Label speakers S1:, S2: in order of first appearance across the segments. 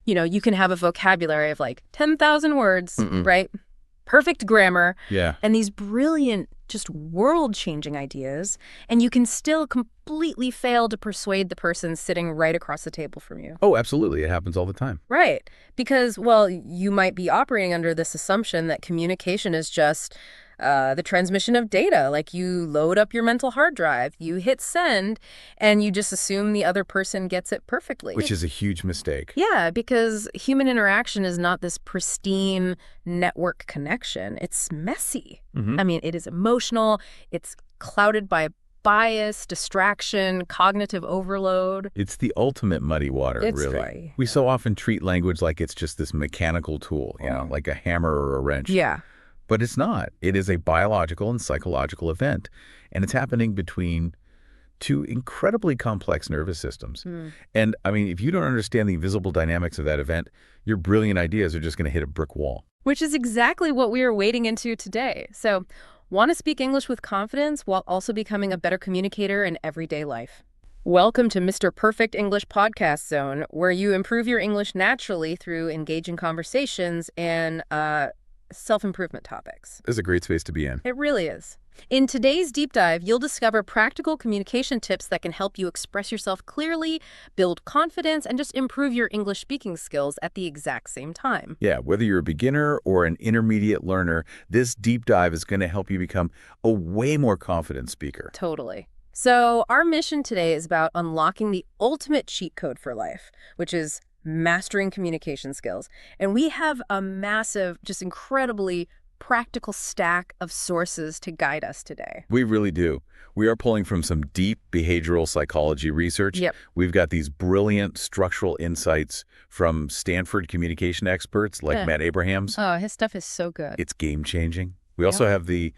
S1: You can have a vocabulary of like 10,000 words,
S2: Mm-mm.
S1: right? Perfect grammar,
S2: Yeah.
S1: and these brilliant, just world-changing ideas, and you can still completely fail to persuade the person sitting right across the table from you.
S2: Oh, absolutely. It happens all the time.
S1: Right. Because, well, you might be operating under this assumption that communication is just the transmission of data. Like you load up your mental hard drive, you hit send, and you just assume the other person gets it perfectly.
S2: Which is a huge mistake.
S1: Yeah, because human interaction is not this pristine network connection. It's messy.
S2: Mm-hmm.
S1: I mean, it is emotional. It's clouded by bias, distraction, cognitive overload.
S2: It's the ultimate muddy water,
S1: It's
S2: really.
S1: right.
S2: We so often treat language like it's just this mechanical tool, like a hammer or a wrench.
S1: Yeah.
S2: But it's not. It is a biological and psychological event, and it's happening between two incredibly complex nervous systems. And, I mean, if you don't understand the invisible dynamics of that event, your brilliant ideas are just going to hit a brick wall.
S1: Which is exactly what we are wading into today. So, want to speak English with confidence while also becoming a better communicator in everyday life. Welcome to Mr. Perfect English Podcast Zone, where you improve your English naturally through engaging conversations and self-improvement topics.
S2: It's a great space to be in.
S1: It really is. In today's deep dive, you'll discover practical communication tips that can help you express yourself clearly, build confidence, and just improve your English speaking skills at the exact same time.
S2: Yeah, whether you're a beginner or an intermediate learner, this deep dive is going to help you become a way more confident speaker.
S1: Totally. So our mission today is about unlocking the ultimate cheat code for life, which is mastering communication skills. And we have a massive, just incredibly practical stack of sources to guide us today.
S2: We really do. We are pulling from some deep behavioral psychology research.
S1: Yep.
S2: We've got these brilliant structural insights from Stanford communication experts like Matt Abrahams.
S1: Oh, his stuff is so good.
S2: It's game-changing. We also have the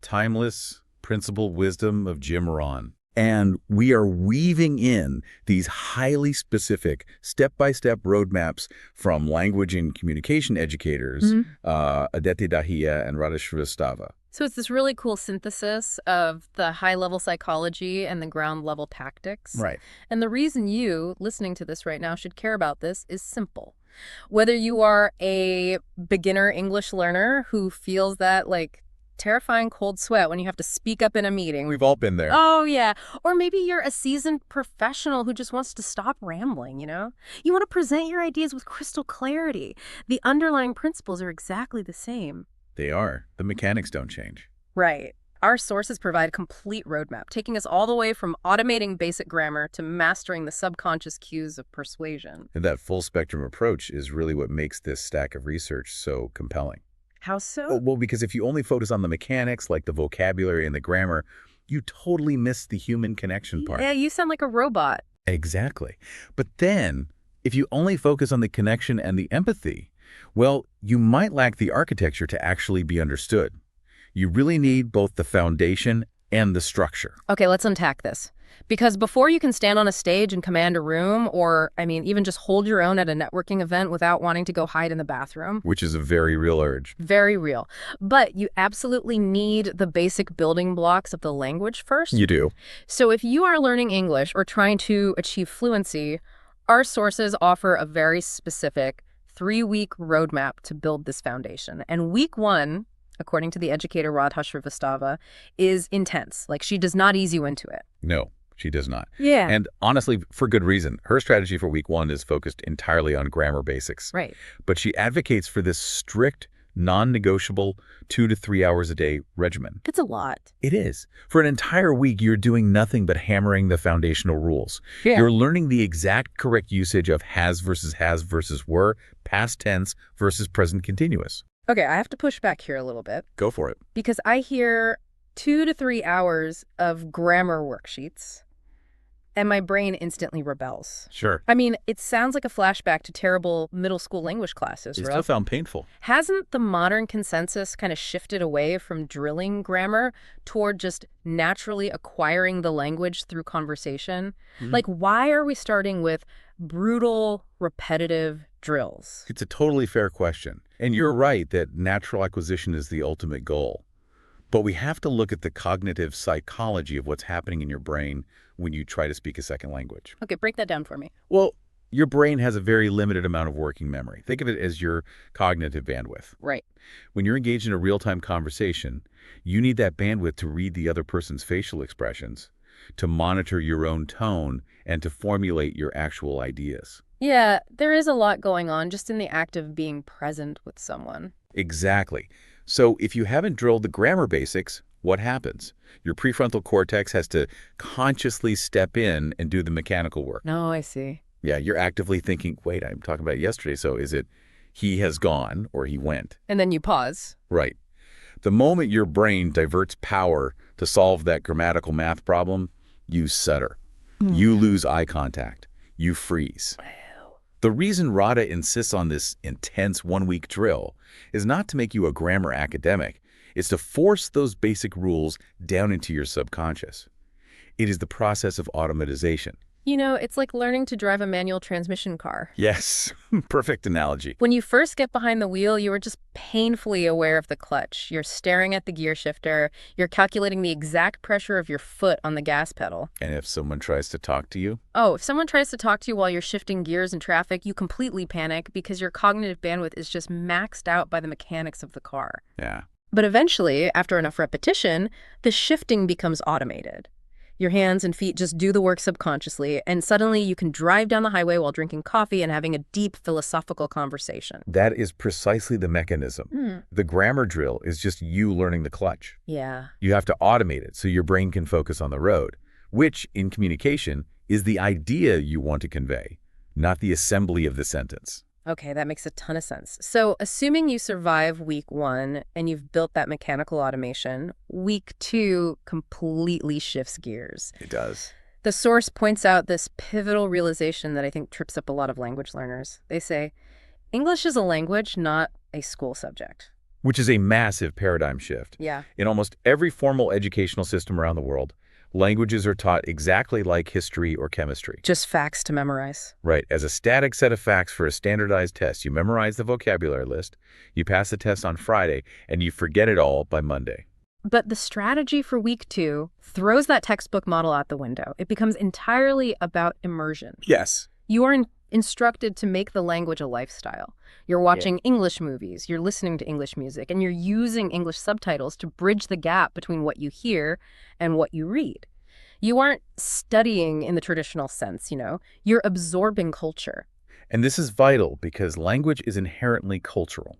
S2: timeless principled wisdom of Jim Rohn. And we are weaving in these highly specific step-by-step roadmaps from language and communication educators, Aditi Dahiya and Radha Shrivastava.
S1: So it's this really cool synthesis of the high-level psychology and the ground-level tactics.
S2: Right.
S1: And the reason you, listening to this right now, should care about this is simple. Whether you are a beginner English learner who feels that, like, terrifying cold sweat when you have to speak up in a meeting.
S2: We've all been there.
S1: Oh, yeah. Or maybe you're a seasoned professional who just wants to stop rambling, You want to present your ideas with crystal clarity. The underlying principles are exactly the same.
S2: They are. The mechanics don't change.
S1: Right. Our sources provide a complete roadmap, taking us all the way from automating basic grammar to mastering the subconscious cues of persuasion.
S2: And that full spectrum approach is really what makes this stack of research so compelling.
S1: How so?
S2: Oh, well, because if you only focus on the mechanics, like the vocabulary and the grammar, you totally miss the human connection part.
S1: Yeah, you sound like a robot.
S2: Exactly. But then, if you only focus on the connection and the empathy, well, you might lack the architecture to actually be understood. You really need both the foundation and the structure.
S1: Okay, let's unpack this. Because before you can stand on a stage and command a room, or, even just hold your own at a networking event without wanting to go hide in the bathroom.
S2: Which is a very real urge.
S1: Very real. But you absolutely need the basic building blocks of the language first.
S2: You do.
S1: So if you are learning English or trying to achieve fluency, our sources offer a very specific 3-week roadmap to build this foundation. And week 1, according to the educator Radha Shrivastava, is intense. Like, she does not ease you into it.
S2: No. She does not.
S1: Yeah.
S2: And honestly, for good reason. Her strategy for week 1 is focused entirely on grammar basics.
S1: Right.
S2: But she advocates for this strict, non-negotiable 2 to 3 hours a day regimen.
S1: It's a lot.
S2: It is. For an entire week, you're doing nothing but hammering the foundational rules.
S1: Yeah.
S2: You're learning the exact correct usage of has versus were, past tense versus present continuous.
S1: Okay, I have to push back here a little bit.
S2: Go for it.
S1: Because I hear 2 to 3 hours of grammar worksheets, and my brain instantly rebels.
S2: Sure.
S1: It sounds like a flashback to terrible middle school language classes,
S2: It
S1: right?
S2: still found painful.
S1: Hasn't the modern consensus kind of shifted away from drilling grammar toward just naturally acquiring the language through conversation? Like, why are we starting with brutal, repetitive drills?
S2: It's a totally fair question. And you're right that natural acquisition is the ultimate goal. But we have to look at the cognitive psychology of what's happening in your brain when you try to speak a second language.
S1: Okay, break that down for me.
S2: Well, Your brain has a very limited amount of working memory. Think of it as your cognitive bandwidth.
S1: Right.
S2: When you're engaged in a real-time conversation, you need that bandwidth to read the other person's facial expressions, to monitor your own tone, and to formulate your actual ideas.
S1: Yeah, there is a lot going on just in the act of being present with someone.
S2: Exactly. So if you haven't drilled the grammar basics, what happens? Your prefrontal cortex has to consciously step in and do the mechanical work.
S1: No, I see.
S2: Yeah, you're actively thinking, wait, I'm talking about yesterday, so is it he has gone or he went?
S1: And then you pause.
S2: Right. The moment your brain diverts power to solve that grammatical math problem, you stutter. You lose eye contact. You freeze.
S1: Wow.
S2: The reason Radha insists on this intense one-week drill is not to make you a grammar academic. It's to force those basic rules down into your subconscious. It is the process of automatization.
S1: You know, it's like learning to drive a manual transmission car.
S2: Yes, perfect analogy.
S1: When you first get behind the wheel, you are just painfully aware of the clutch. You're staring at the gear shifter. You're calculating the exact pressure of your foot on the gas pedal.
S2: And if someone tries to talk to you?
S1: Oh, if someone tries to talk to you while you're shifting gears in traffic, you completely panic because your cognitive bandwidth is just maxed out by the mechanics of the car.
S2: Yeah.
S1: But eventually, after enough repetition, the shifting becomes automated. Your hands and feet just do the work subconsciously, and suddenly you can drive down the highway while drinking coffee and having a deep philosophical conversation.
S2: That is precisely the mechanism. The grammar drill is just you learning the clutch.
S1: Yeah.
S2: You have to automate it so your brain can focus on the road, which, in communication, is the idea you want to convey, not the assembly of the sentence.
S1: Okay, that makes a ton of sense. So, assuming you survive week 1 and you've built that mechanical automation, week 2 completely shifts gears.
S2: It does.
S1: The source points out this pivotal realization that I think trips up a lot of language learners. They say, English is a language, not a school subject.
S2: Which is a massive paradigm shift.
S1: Yeah.
S2: In almost every formal educational system around the world, languages are taught exactly like history or chemistry.
S1: Just facts to memorize.
S2: Right. As a static set of facts for a standardized test, you memorize the vocabulary list, you pass the test on Friday, and you forget it all by Monday.
S1: But the strategy for week 2 throws that textbook model out the window. It becomes entirely about immersion.
S2: Yes.
S1: You are instructed to make the language a lifestyle. You're watching English movies, you're listening to English music, and you're using English subtitles to bridge the gap between what you hear and what you read. You aren't studying in the traditional sense, You're absorbing culture.
S2: And this is vital because language is inherently cultural.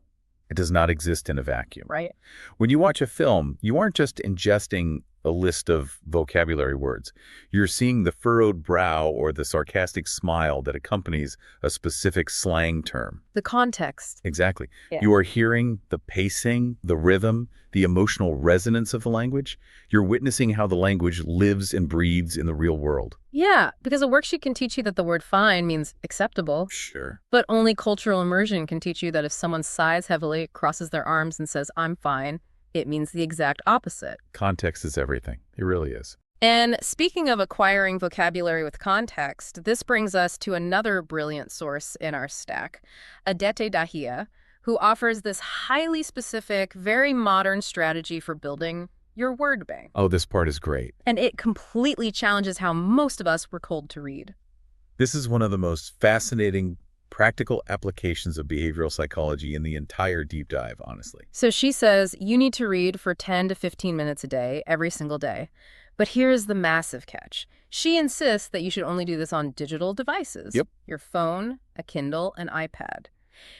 S2: It does not exist in a vacuum.
S1: Right.
S2: When you watch a film, you aren't just ingesting a list of vocabulary words. You're seeing the furrowed brow or the sarcastic smile that accompanies a specific slang term.
S1: The context.
S2: Exactly.
S1: Yeah.
S2: You are hearing the pacing, the rhythm, the emotional resonance of the language. You're witnessing how the language lives and breathes in the real world.
S1: Yeah, because a worksheet can teach you that the word fine means acceptable.
S2: Sure.
S1: But only cultural immersion can teach you that if someone sighs heavily, crosses their arms, and says, I'm fine, it means the exact opposite.
S2: Context is everything. It really is.
S1: And speaking of acquiring vocabulary with context, this brings us to another brilliant source in our stack, Adete Dahia, who offers this highly specific, very modern strategy for building your word bank.
S2: Oh, this part is great.
S1: And it completely challenges how most of us were told to read.
S2: This is one of the most fascinating practical applications of behavioral psychology in the entire deep dive, honestly.
S1: So she says you need to read for 10 to 15 minutes a day, every single day. But here's the massive catch. She insists that you should only do this on digital devices.
S2: Yep.
S1: Your phone, a Kindle, an iPad.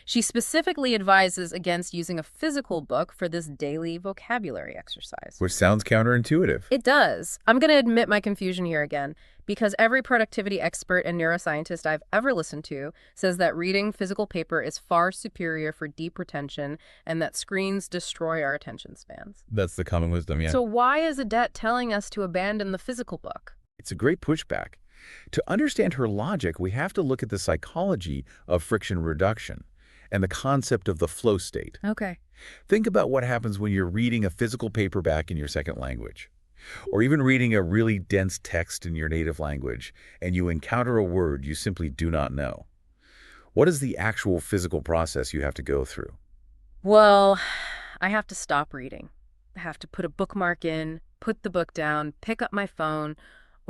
S1: She specifically advises against using a physical book for this daily vocabulary exercise.
S2: Which sounds counterintuitive.
S1: It does. I'm going to admit my confusion here again, because every productivity expert and neuroscientist I've ever listened to says that reading physical paper is far superior for deep retention and that screens destroy our attention spans.
S2: That's the common wisdom, yeah.
S1: So why is Adete telling us to abandon the physical book?
S2: It's a great pushback. To understand her logic, we have to look at the psychology of friction reduction and the concept of the flow state.
S1: Okay.
S2: Think about what happens when you're reading a physical paperback in your second language, or even reading a really dense text in your native language, and you encounter a word you simply do not know. What is the actual physical process you have to go through?
S1: Well, I have to stop reading. I have to put a bookmark in, put the book down, pick up my phone,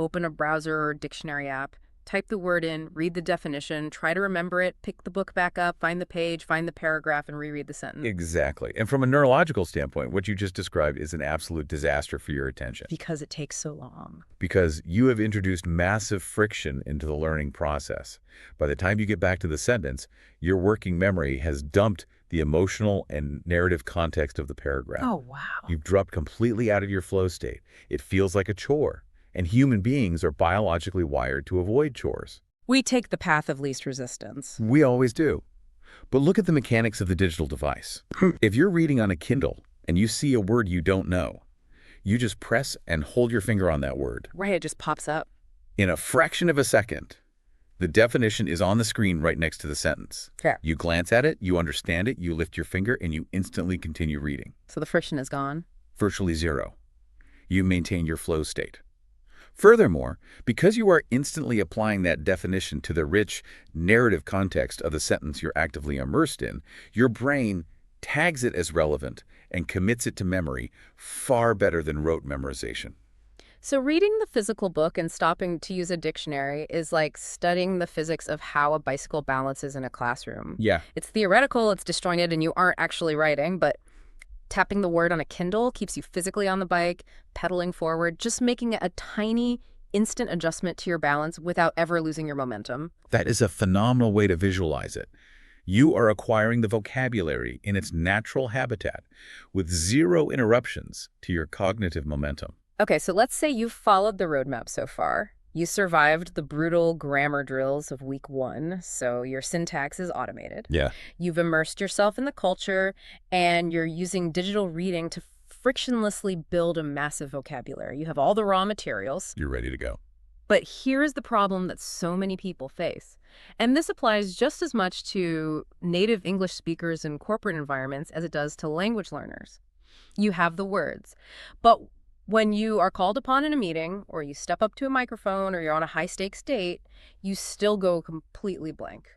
S1: open a browser or dictionary app, Type the word in, read the definition, try to remember it, pick the book back up, find the page, find the paragraph, and reread the sentence.
S2: Exactly. And from a neurological standpoint, what you just described is an absolute disaster for your attention.
S1: Because it takes so long.
S2: Because you have introduced massive friction into the learning process. By the time you get back to the sentence, your working memory has dumped the emotional and narrative context of the paragraph.
S1: Oh, wow.
S2: You've dropped completely out of your flow state. It feels like a chore. And human beings are biologically wired to avoid chores.
S1: We take the path of least resistance.
S2: We always do. But look at the mechanics of the digital device. If you're reading on a Kindle and you see a word you don't know, you just press and hold your finger on that word.
S1: Right, it just pops up.
S2: In a fraction of a second, the definition is on the screen right next to the sentence.
S1: Yeah.
S2: You glance at it, you understand it, you lift your finger, and you instantly continue reading.
S1: So the friction is gone?
S2: Virtually zero. You maintain your flow state. Furthermore, because you are instantly applying that definition to the rich narrative context of the sentence you're actively immersed in, your brain tags it as relevant and commits it to memory far better than rote memorization.
S1: So reading the physical book and stopping to use a dictionary is like studying the physics of how a bicycle balances in a classroom.
S2: Yeah.
S1: It's theoretical, it's disjointed, and you aren't actually writing, but tapping the word on a Kindle keeps you physically on the bike, pedaling forward, just making a tiny, instant adjustment to your balance without ever losing your momentum.
S2: That is a phenomenal way to visualize it. You are acquiring the vocabulary in its natural habitat with zero interruptions to your cognitive momentum.
S1: Okay, so let's say you've followed the roadmap so far. You survived the brutal grammar drills of week 1, so your syntax is automated.
S2: Yeah.
S1: You've immersed yourself in the culture, and you're using digital reading to frictionlessly build a massive vocabulary. You have all the raw materials.
S2: You're ready to go.
S1: But here's the problem that so many people face. And this applies just as much to native English speakers in corporate environments as it does to language learners. You have the words, but when you are called upon in a meeting, or you step up to a microphone, or you're on a high-stakes date, you still go completely blank.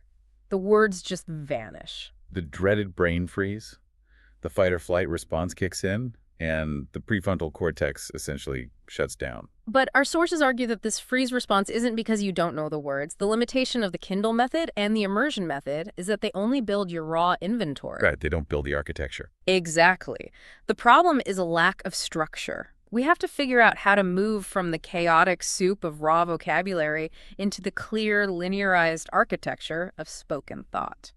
S1: The words just vanish.
S2: The dreaded brain freeze, the fight or flight response kicks in, and the prefrontal cortex essentially shuts down.
S1: But our sources argue that this freeze response isn't because you don't know the words. The limitation of the Kindle method and the immersion method is that they only build your raw inventory.
S2: Right, they don't build the architecture.
S1: Exactly. The problem is a lack of structure. We have to figure out how to move from the chaotic soup of raw vocabulary into the clear, linearized architecture of spoken thought.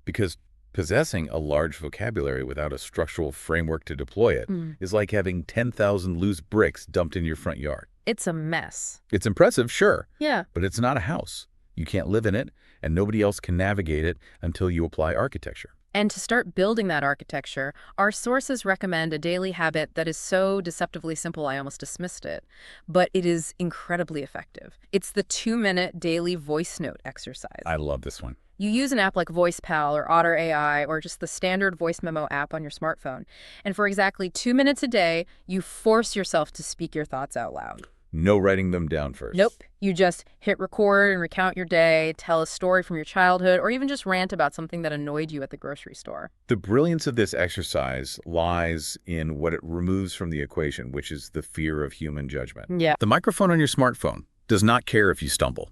S2: Because possessing a large vocabulary without a structural framework to deploy it is like having 10,000 loose bricks dumped in your front yard.
S1: It's a mess.
S2: It's impressive, sure.
S1: Yeah.
S2: But it's not a house. You can't live in it, and nobody else can navigate it until you apply architecture.
S1: And to start building that architecture, our sources recommend a daily habit that is so deceptively simple I almost dismissed it, but it is incredibly effective. It's the 2-minute daily voice note exercise.
S2: I love this one.
S1: You use an app like VoicePal or Otter AI or just the standard voice memo app on your smartphone. And for exactly 2 minutes a day, you force yourself to speak your thoughts out loud.
S2: No writing them down first.
S1: Nope. You just hit record and recount your day, tell a story from your childhood, or even just rant about something that annoyed you at the grocery store.
S2: The brilliance of this exercise lies in what it removes from the equation, which is the fear of human judgment.
S1: Yeah.
S2: The microphone on your smartphone does not care if you stumble.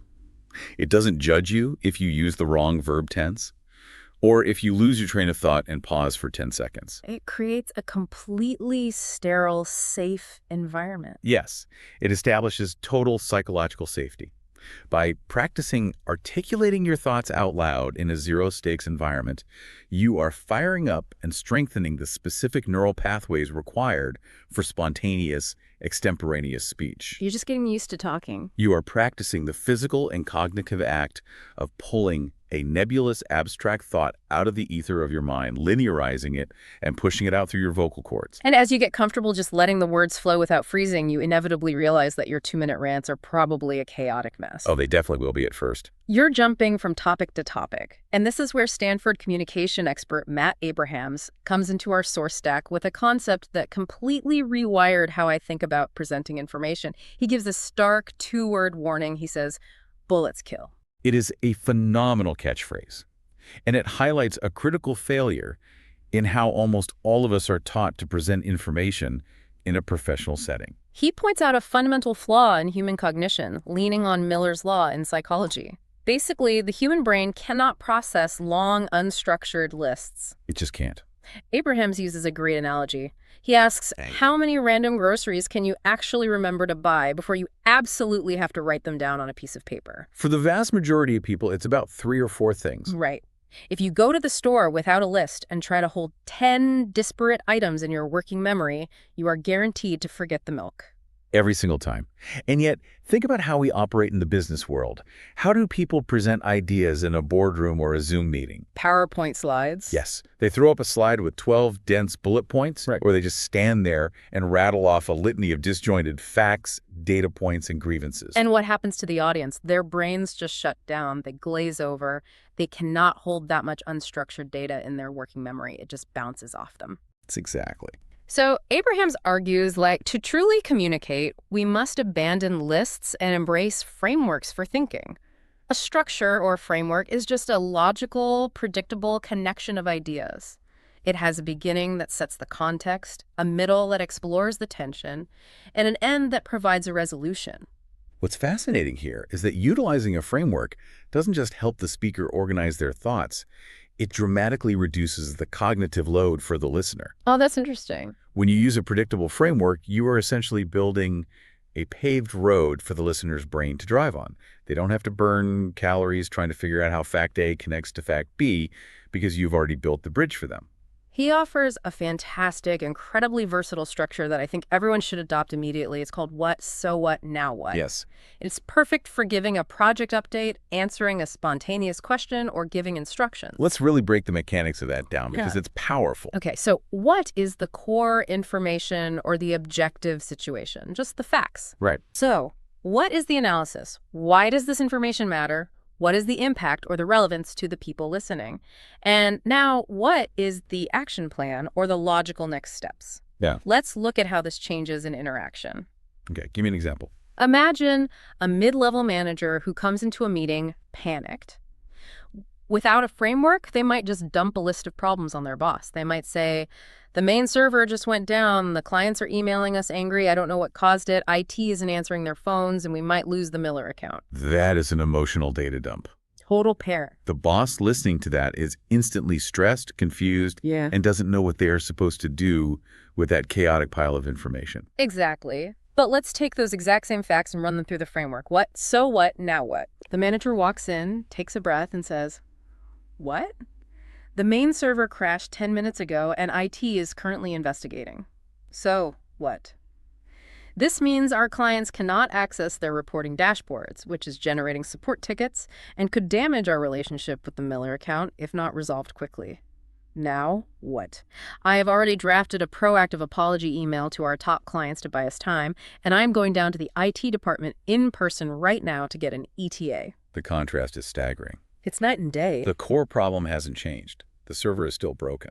S2: It doesn't judge you if you use the wrong verb tense, or if you lose your train of thought and pause for 10 seconds.
S1: It creates a completely sterile, safe environment.
S2: Yes, it establishes total psychological safety. By practicing articulating your thoughts out loud in a zero-stakes environment, you are firing up and strengthening the specific neural pathways required for spontaneous, extemporaneous speech.
S1: You're just getting used to talking.
S2: You are practicing the physical and cognitive act of pulling a nebulous, abstract thought out of the ether of your mind, linearizing it, and pushing it out through your vocal cords.
S1: And as you get comfortable just letting the words flow without freezing, you inevitably realize that your 2-minute rants are probably a chaotic mess.
S2: Oh, they definitely will be at first.
S1: You're jumping from topic to topic. And this is where Stanford communication expert Matt Abrahams comes into our source stack with a concept that completely rewired how I think about presenting information. He gives a stark 2-word warning. He says, bullets kill.
S2: It is a phenomenal catchphrase, and it highlights a critical failure in how almost all of us are taught to present information in a professional setting.
S1: He points out a fundamental flaw in human cognition, leaning on Miller's law in psychology. Basically, the human brain cannot process long, unstructured lists.
S2: It just can't.
S1: Abrahams uses a great analogy. He asks, how many random groceries can you actually remember to buy before you absolutely have to write them down on a piece of paper?
S2: For the vast majority of people, it's about 3 or 4 things.
S1: Right. If you go to the store without a list and try to hold 10 disparate items in your working memory, you are guaranteed to forget the milk.
S2: Every single time. And yet, think about how we operate in the business world. How do people present ideas in a boardroom or a Zoom meeting?
S1: PowerPoint slides?
S2: Yes. They throw up a slide with 12 dense bullet points, or they just stand there and rattle off a litany of disjointed facts, data points, and grievances.
S1: And what happens to the audience? Their brains just shut down. They glaze over. They cannot hold that much unstructured data in their working memory. It just bounces off them.
S2: That's exactly.
S1: So Abrahams argues, to truly communicate, we must abandon lists and embrace frameworks for thinking. A structure or framework is just a logical, predictable connection of ideas. It has a beginning that sets the context, a middle that explores the tension, and an end that provides a resolution.
S2: What's fascinating here is that utilizing a framework doesn't just help the speaker organize their thoughts. It dramatically reduces the cognitive load for the listener.
S1: Oh, that's interesting.
S2: When you use a predictable framework, you are essentially building a paved road for the listener's brain to drive on. They don't have to burn calories trying to figure out how fact A connects to fact B because you've already built the bridge for them.
S1: He offers a fantastic, incredibly versatile structure that I think everyone should adopt immediately. It's called What, So What, Now What.
S2: Yes.
S1: It's perfect for giving a project update, answering a spontaneous question, or giving instructions.
S2: Let's really break the mechanics of that down because it's powerful.
S1: Okay, so what is the core information or the objective situation? Just the facts.
S2: Right.
S1: So what is the analysis? Why does this information matter? What is the impact or the relevance to the people listening? And now, what is the action plan or the logical next steps?
S2: Yeah.
S1: Let's look at how this changes in interaction.
S2: Okay, give me an example.
S1: Imagine a mid-level manager who comes into a meeting panicked. Without a framework, they might just dump a list of problems on their boss. They might say, the main server just went down, the clients are emailing us angry, I don't know what caused it, IT isn't answering their phones, and we might lose the Miller account.
S2: That is an emotional data dump.
S1: Total pair.
S2: The boss listening to that is instantly stressed, confused, and doesn't know what they are supposed to do with that chaotic pile of information.
S1: Exactly. But let's take those exact same facts and run them through the framework. What, so what, now what? The manager walks in, takes a breath, and says, what? The main server crashed 10 minutes ago, and IT is currently investigating. So what? This means our clients cannot access their reporting dashboards, which is generating support tickets, and could damage our relationship with the Miller account if not resolved quickly. Now, what? I have already drafted a proactive apology email to our top clients to buy us time, and I'm going down to the IT department in person right now to get an ETA.
S2: The contrast is staggering.
S1: It's night and day.
S2: The core problem hasn't changed. The server is still broken.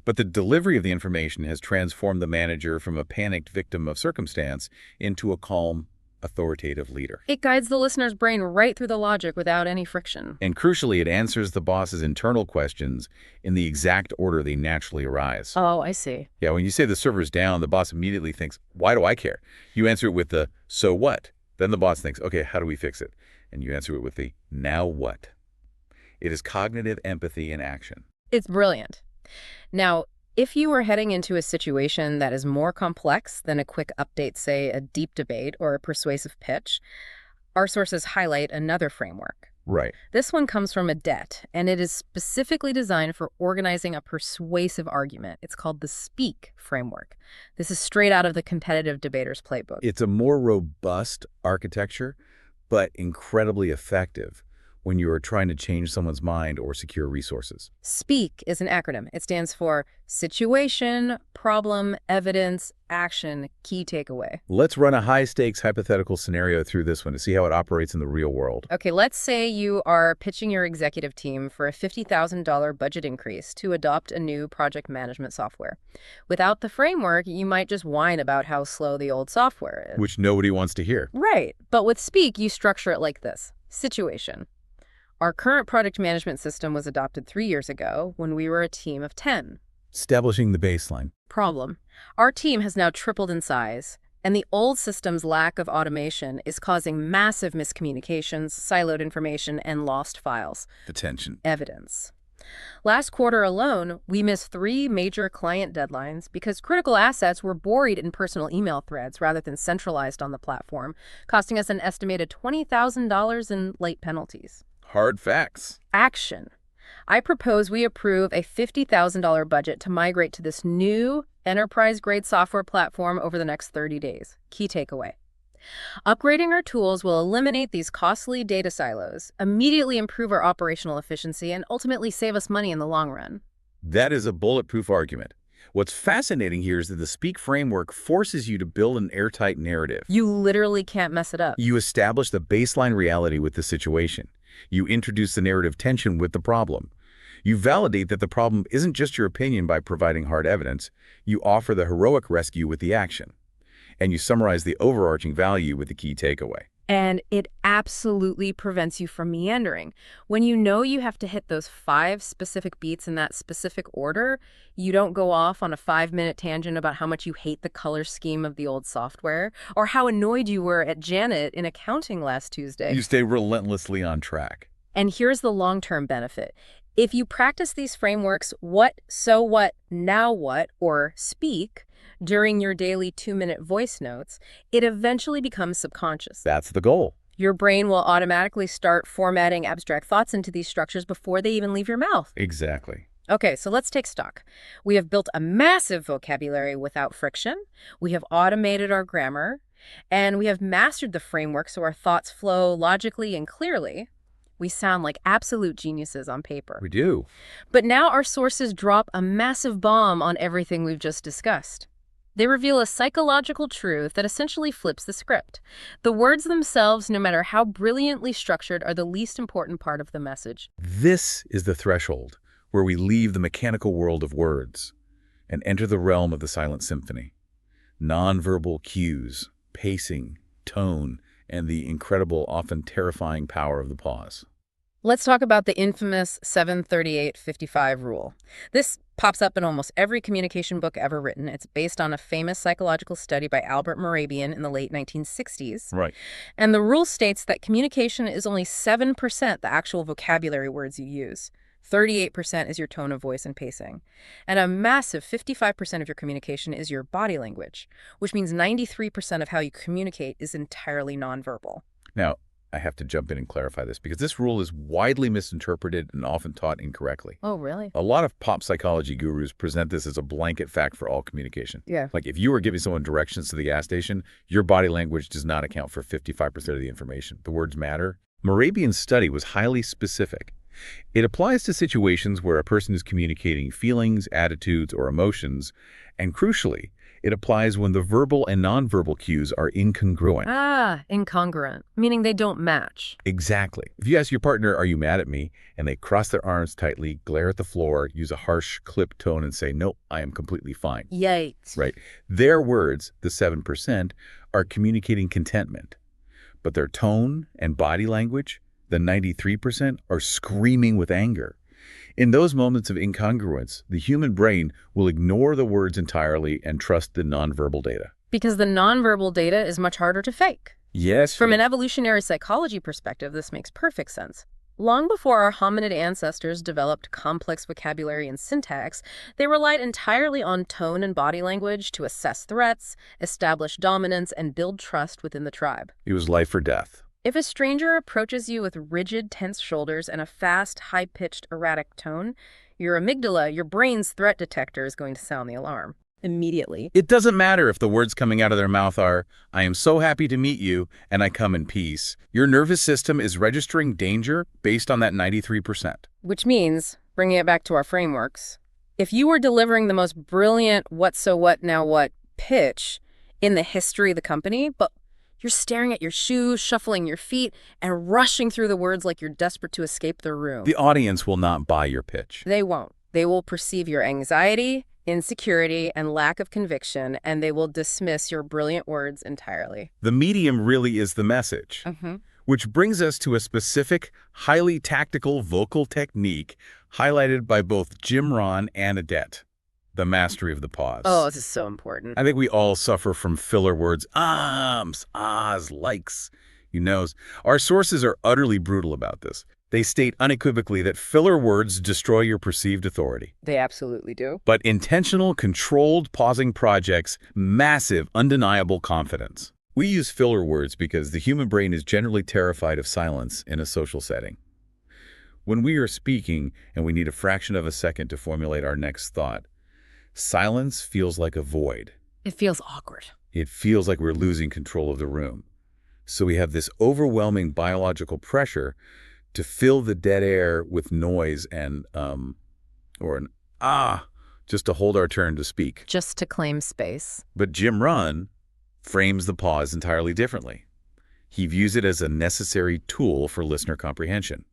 S2: But the delivery of the information has transformed the manager from a panicked victim of circumstance into a calm, authoritative leader.
S1: It guides the listener's brain right through the logic without any friction.
S2: And crucially, it answers the boss's internal questions in the exact order they naturally arise.
S1: Oh, I see.
S2: Yeah, when you say the server's down, the boss immediately thinks, why do I care? You answer it with the, so what? Then the boss thinks, okay, how do we fix it? And you answer it with the, now what? It is cognitive empathy in action.
S1: It's brilliant. Now, if you are heading into a situation that is more complex than a quick update, say a deep debate or a persuasive pitch, our sources highlight another framework.
S2: Right.
S1: This one comes from ADET, and it is specifically designed for organizing a persuasive argument. It's called the SPEAK framework. This is straight out of the competitive debater's playbook.
S2: It's a more robust architecture, but incredibly effective when you are trying to change someone's mind or secure resources.
S1: SPEAK is an acronym. It stands for Situation, Problem, Evidence, Action, Key Takeaway.
S2: Let's run a high-stakes hypothetical scenario through this one to see how it operates in the real world.
S1: Okay, let's say you are pitching your executive team for a $50,000 budget increase to adopt a new project management software. Without the framework, you might just whine about how slow the old software is.
S2: Which nobody wants to hear.
S1: Right. But with SPEAK, you structure it like this. Situation. Our current project management system was adopted 3 years ago when we were a team of 10.
S2: establishing the baseline.
S1: Problem. Our team has now tripled in size, and the old system's lack of automation is causing massive miscommunications, siloed information, and lost files.
S2: Attention.
S1: Evidence. Last quarter alone, we missed 3 major client deadlines because critical assets were buried in personal email threads rather than centralized on the platform, costing us an estimated $20,000 in late penalties.
S2: Hard facts.
S1: Action. I propose we approve a $50,000 budget to migrate to this new enterprise-grade software platform over the next 30 days. Key takeaway. Upgrading our tools will eliminate these costly data silos, immediately improve our operational efficiency, and ultimately save us money in the long run.
S2: That is a bulletproof argument. What's fascinating here is that the Speak framework forces you to build an airtight narrative.
S1: You literally can't mess it up.
S2: You establish the baseline reality with the situation. You introduce the narrative tension with the problem. You validate that the problem isn't just your opinion by providing hard evidence. You offer the heroic rescue with the action. And you summarize the overarching value with the key takeaway.
S1: And it absolutely prevents you from meandering. When you know you have to hit those 5 specific beats in that specific order, you don't go off on a 5-minute tangent about how much you hate the color scheme of the old software, or how annoyed you were at Janet in accounting last Tuesday.
S2: You stay relentlessly on track.
S1: And here's the long-term benefit. If you practice these frameworks, what, so what, now what, or speak, during your daily 2-minute voice notes, it eventually becomes subconscious.
S2: That's the goal.
S1: Your brain will automatically start formatting abstract thoughts into these structures before they even leave your mouth.
S2: Exactly.
S1: Okay, so let's take stock. We have built a massive vocabulary without friction. We have automated our grammar. And we have mastered the framework so our thoughts flow logically and clearly. We sound like absolute geniuses on paper.
S2: We do.
S1: But now our sources drop a massive bomb on everything we've just discussed. They reveal a psychological truth that essentially flips the script. The words themselves, no matter how brilliantly structured, are the least important part of the message.
S2: This is the threshold where we leave the mechanical world of words and enter the realm of the silent symphony. Nonverbal cues, pacing, tone, and the incredible, often terrifying power of the pause.
S1: Let's talk about the infamous 738-55 rule. This pops up in almost every communication book ever written. It's based on a famous psychological study by Albert Morabian in the late 1960s.
S2: Right.
S1: And the rule states that communication is only 7% the actual vocabulary words you use. 38% is your tone of voice and pacing. And a massive 55% of your communication is your body language, which means 93% of how you communicate is entirely nonverbal.
S2: Now, I have to jump in and clarify this because this rule is widely misinterpreted and often taught incorrectly.
S1: Oh, really?
S2: A lot of pop psychology gurus present this as a blanket fact for all communication.
S1: Yeah.
S2: Like if you were giving someone directions to the gas station, your body language does not account for 55% of the information. The words matter. Morabian's study was highly specific. It applies to situations where a person is communicating feelings, attitudes, or emotions, and crucially, it applies when the verbal and nonverbal cues are incongruent.
S1: Ah, incongruent, meaning they don't match.
S2: Exactly. If you ask your partner, "Are you mad at me?" and they cross their arms tightly, glare at the floor, use a harsh, clipped tone, and say, "No, I am completely fine."
S1: Yikes.
S2: Right. Their words, the 7%, are communicating contentment. But their tone and body language, the 93%, are screaming with anger. In those moments of incongruence, the human brain will ignore the words entirely and trust the nonverbal data.
S1: Because the nonverbal data is much harder to fake.
S2: Yes.
S1: From an evolutionary psychology perspective, this makes perfect sense. Long before our hominid ancestors developed complex vocabulary and syntax, they relied entirely on tone and body language to assess threats, establish dominance, and build trust within the tribe.
S2: It was life or death.
S1: If a stranger approaches you with rigid, tense shoulders and a fast, high-pitched, erratic tone, your amygdala, your brain's threat detector, is going to sound the alarm immediately.
S2: It doesn't matter if the words coming out of their mouth are, "I am so happy to meet you, and I come in peace." Your nervous system is registering danger based on that 93%.
S1: Which means, bringing it back to our frameworks, if you were delivering the most brilliant what, so what, now what pitch in the history of the company, but you're staring at your shoes, shuffling your feet, and rushing through the words like you're desperate to escape the room.
S2: The audience will not buy your pitch.
S1: They won't. They will perceive your anxiety, insecurity, and lack of conviction, and they will dismiss your brilliant words entirely.
S2: The medium really is the message. Which brings us to a specific, highly tactical vocal technique highlighted by both Jim Rohn and Adet. the mastery of the pause.
S1: Oh, this is so important.
S2: I think we all suffer from filler words, ahs, likes, you knows. Our sources are utterly brutal about this. They state unequivocally that filler words destroy your perceived authority.
S1: They absolutely do.
S2: But intentional, controlled pausing projects, massive, undeniable confidence. We use filler words because the human brain is generally terrified of silence in a social setting. When we are speaking and we need a fraction of a second to formulate our next thought, silence feels like a void.
S1: It feels awkward.
S2: It feels like we're losing control of the room. So we have this overwhelming biological pressure to fill the dead air with noise and, or an just to hold our turn to speak.
S1: Just to claim space.
S2: But Jim Rohn frames the pause entirely differently. He views it as a necessary tool for listener comprehension.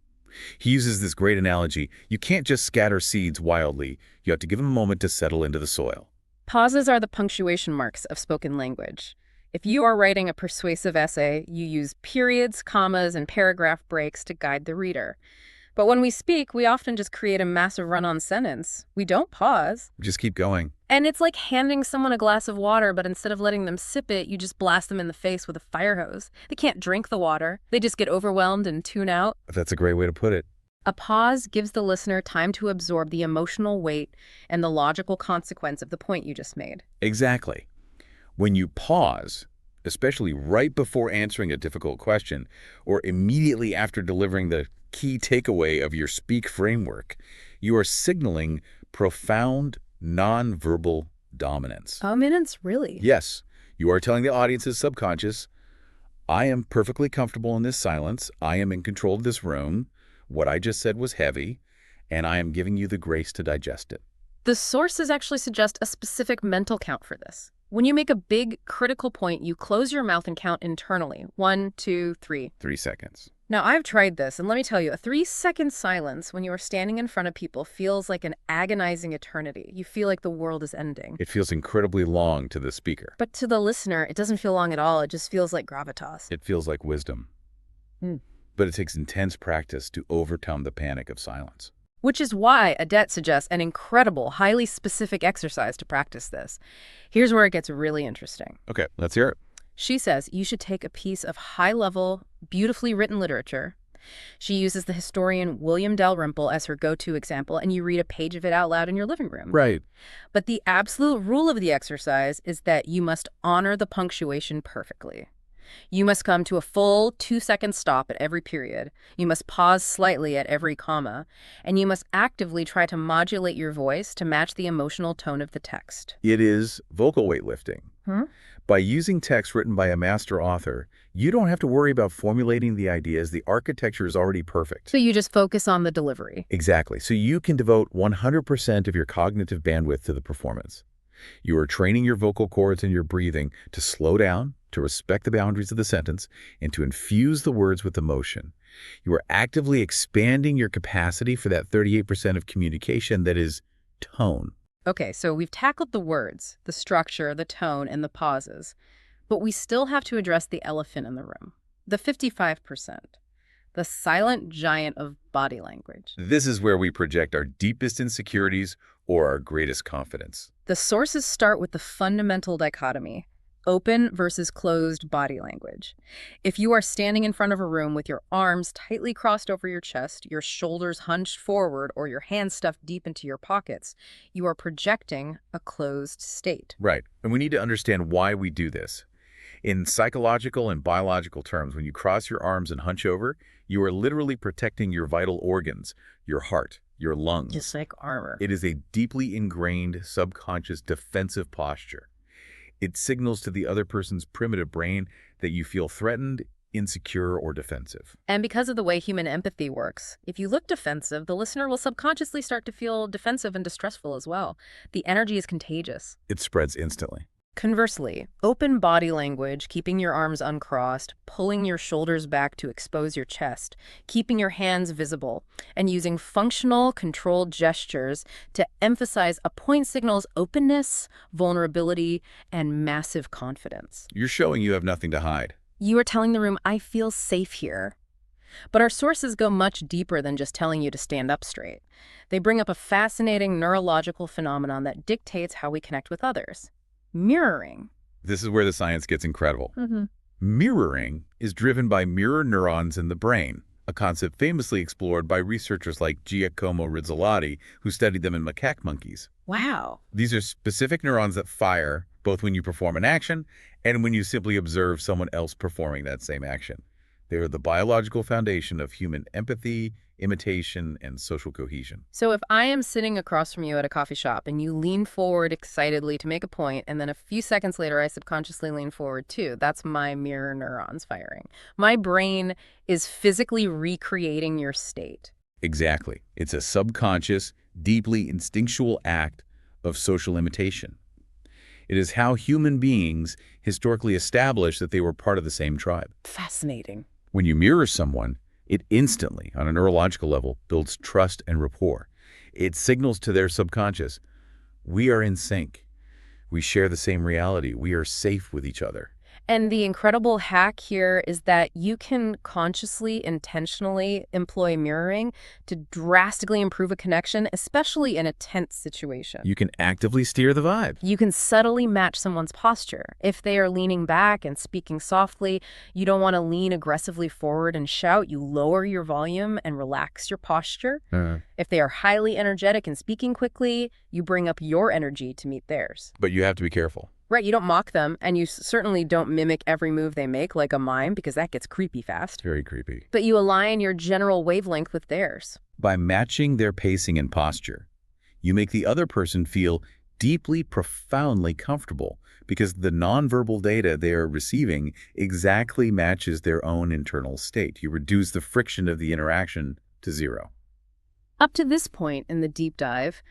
S2: He uses this great analogy: you can't just scatter seeds wildly, you have to give them a moment to settle into the soil.
S1: Pauses are the punctuation marks of spoken language. If you are writing a persuasive essay, you use periods, commas, and paragraph breaks to guide the reader. But when we speak, we often just create a massive run-on sentence. We don't pause.
S2: Just keep going.
S1: And it's like handing someone a glass of water, but instead of letting them sip it, you just blast them in the face with a fire hose. They can't drink the water. They just get overwhelmed and tune out.
S2: That's a great way to put it.
S1: A pause gives the listener time to absorb the emotional weight and the logical consequence of the point you just made.
S2: Exactly. When you pause, especially right before answering a difficult question or immediately after delivering the key takeaway of your speak framework, you are signaling profound nonverbal dominance.
S1: Dominance, really?
S2: Yes, you are telling the audience's subconscious, I am perfectly comfortable in this silence, I am in control of this room, what I just said was heavy, and I am giving you the grace to digest it.
S1: The sources actually suggest a specific mental count for this. When you make a big, critical point, you close your mouth and count internally. 1, 2, 3.
S2: 3 seconds.
S1: Now, I've tried this, and let me tell you, a 3-second silence when you are standing in front of people feels like an agonizing eternity. You feel like the world is ending.
S2: It feels incredibly long to the speaker.
S1: But to the listener, it doesn't feel long at all. It just feels like gravitas.
S2: It feels like wisdom. But it takes intense practice to overcome the panic of silence.
S1: Which is why Adet suggests an incredible, highly specific exercise to practice this. Here's where it gets really interesting.
S2: Okay, let's hear it.
S1: She says you should take a piece of high-level, beautifully written literature. She uses the historian William Dalrymple as her go-to example, and you read a page of it out loud in your living room.
S2: Right.
S1: But the absolute rule of the exercise is that you must honor the punctuation perfectly. You must come to a full 2-second stop at every period. You must pause slightly at every comma. And you must actively try to modulate your voice to match the emotional tone of the text.
S2: It is vocal weightlifting. By using text written by a master author, you don't have to worry about formulating the ideas. The architecture is already perfect.
S1: So you just focus on the delivery.
S2: Exactly. So you can devote 100% of your cognitive bandwidth to the performance. You are training your vocal cords and your breathing to slow down, to respect the boundaries of the sentence, and to infuse the words with emotion. You are actively expanding your capacity for that 38% of communication that is tone.
S1: Okay, so we've tackled the words, the structure, the tone, and the pauses. But we still have to address the elephant in the room, the 55%, the silent giant of body language.
S2: This is where we project our deepest insecurities or our greatest confidence.
S1: The sources start with the fundamental dichotomy: open versus closed body language. If you are standing in front of a room with your arms tightly crossed over your chest, your shoulders hunched forward, or your hands stuffed deep into your pockets, you are projecting a closed state.
S2: Right. And we need to understand why we do this. In psychological and biological terms, when you cross your arms and hunch over, you are literally protecting your vital organs, your heart, your lungs.
S1: Just like armor.
S2: It is a deeply ingrained, subconscious, defensive posture. It signals to the other person's primitive brain that you feel threatened, insecure, or defensive.
S1: And because of the way human empathy works, if you look defensive, the listener will subconsciously start to feel defensive and distressful as well. The energy is contagious.
S2: It spreads instantly.
S1: Conversely, open body language, keeping your arms uncrossed, pulling your shoulders back to expose your chest, keeping your hands visible, and using functional, controlled gestures to emphasize a point signals openness, vulnerability, and massive confidence.
S2: You're showing you have nothing to hide.
S1: You are telling the room, I feel safe here. But our sources go much deeper than just telling you to stand up straight. They bring up a fascinating neurological phenomenon that dictates how we connect with others. Mirroring.
S2: This is where the science gets incredible.
S1: Mm-hmm.
S2: Mirroring is driven by mirror neurons in the brain, a concept famously explored by researchers like Giacomo Rizzolatti, who studied them in macaque monkeys.
S1: Wow.
S2: These are specific neurons that fire both when you perform an action and when you simply observe someone else performing that same action. They are the biological foundation of human empathy, imitation, and social cohesion.
S1: So if I am sitting across from you at a coffee shop and you lean forward excitedly to make a point, and then a few seconds later I subconsciously lean forward too, that's my mirror neurons firing. My brain is physically recreating your state.
S2: Exactly. It's a subconscious, deeply instinctual act of social imitation. It is how human beings historically established that they were part of the same tribe.
S1: Fascinating.
S2: When you mirror someone, it instantly, on a neurological level, builds trust and rapport. It signals to their subconscious, we are in sync. We share the same reality. We are safe with each other.
S1: And the incredible hack here is that you can consciously, intentionally employ mirroring to drastically improve a connection, especially in a tense situation.
S2: You can actively steer the vibe.
S1: You can subtly match someone's posture. If they are leaning back and speaking softly, you don't want to lean aggressively forward and shout. You lower your volume and relax your posture. If they are highly energetic and speaking quickly, you bring up your energy to meet theirs.
S2: But you have to be careful.
S1: Right, you don't mock them, and you certainly don't mimic every move they make like a mime, because that gets creepy fast.
S2: Very creepy.
S1: But you align your general wavelength with theirs.
S2: By matching their pacing and posture, you make the other person feel deeply, profoundly comfortable because the nonverbal data they are receiving exactly matches their own internal state. You reduce the friction of the interaction to zero.
S1: Up to this point in the deep dive,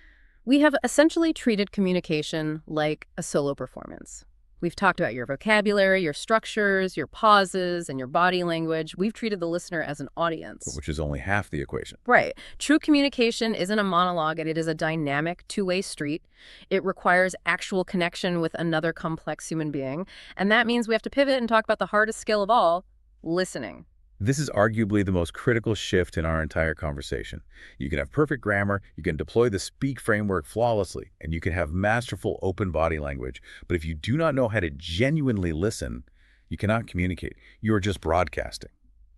S1: we have essentially treated communication like a solo performance. We've talked about your vocabulary, your structures, your pauses, and your body language. We've treated the listener as an audience.
S2: Which is only half the equation.
S1: Right. True communication isn't a monologue, and it is a dynamic, two-way street. It requires actual connection with another complex human being. And that means we have to pivot and talk about the hardest skill of all, listening.
S2: This is arguably the most critical shift in our entire conversation. You can have perfect grammar, you can deploy the speak framework flawlessly, and you can have masterful open body language. But if you do not know how to genuinely listen, you cannot communicate. You are just broadcasting.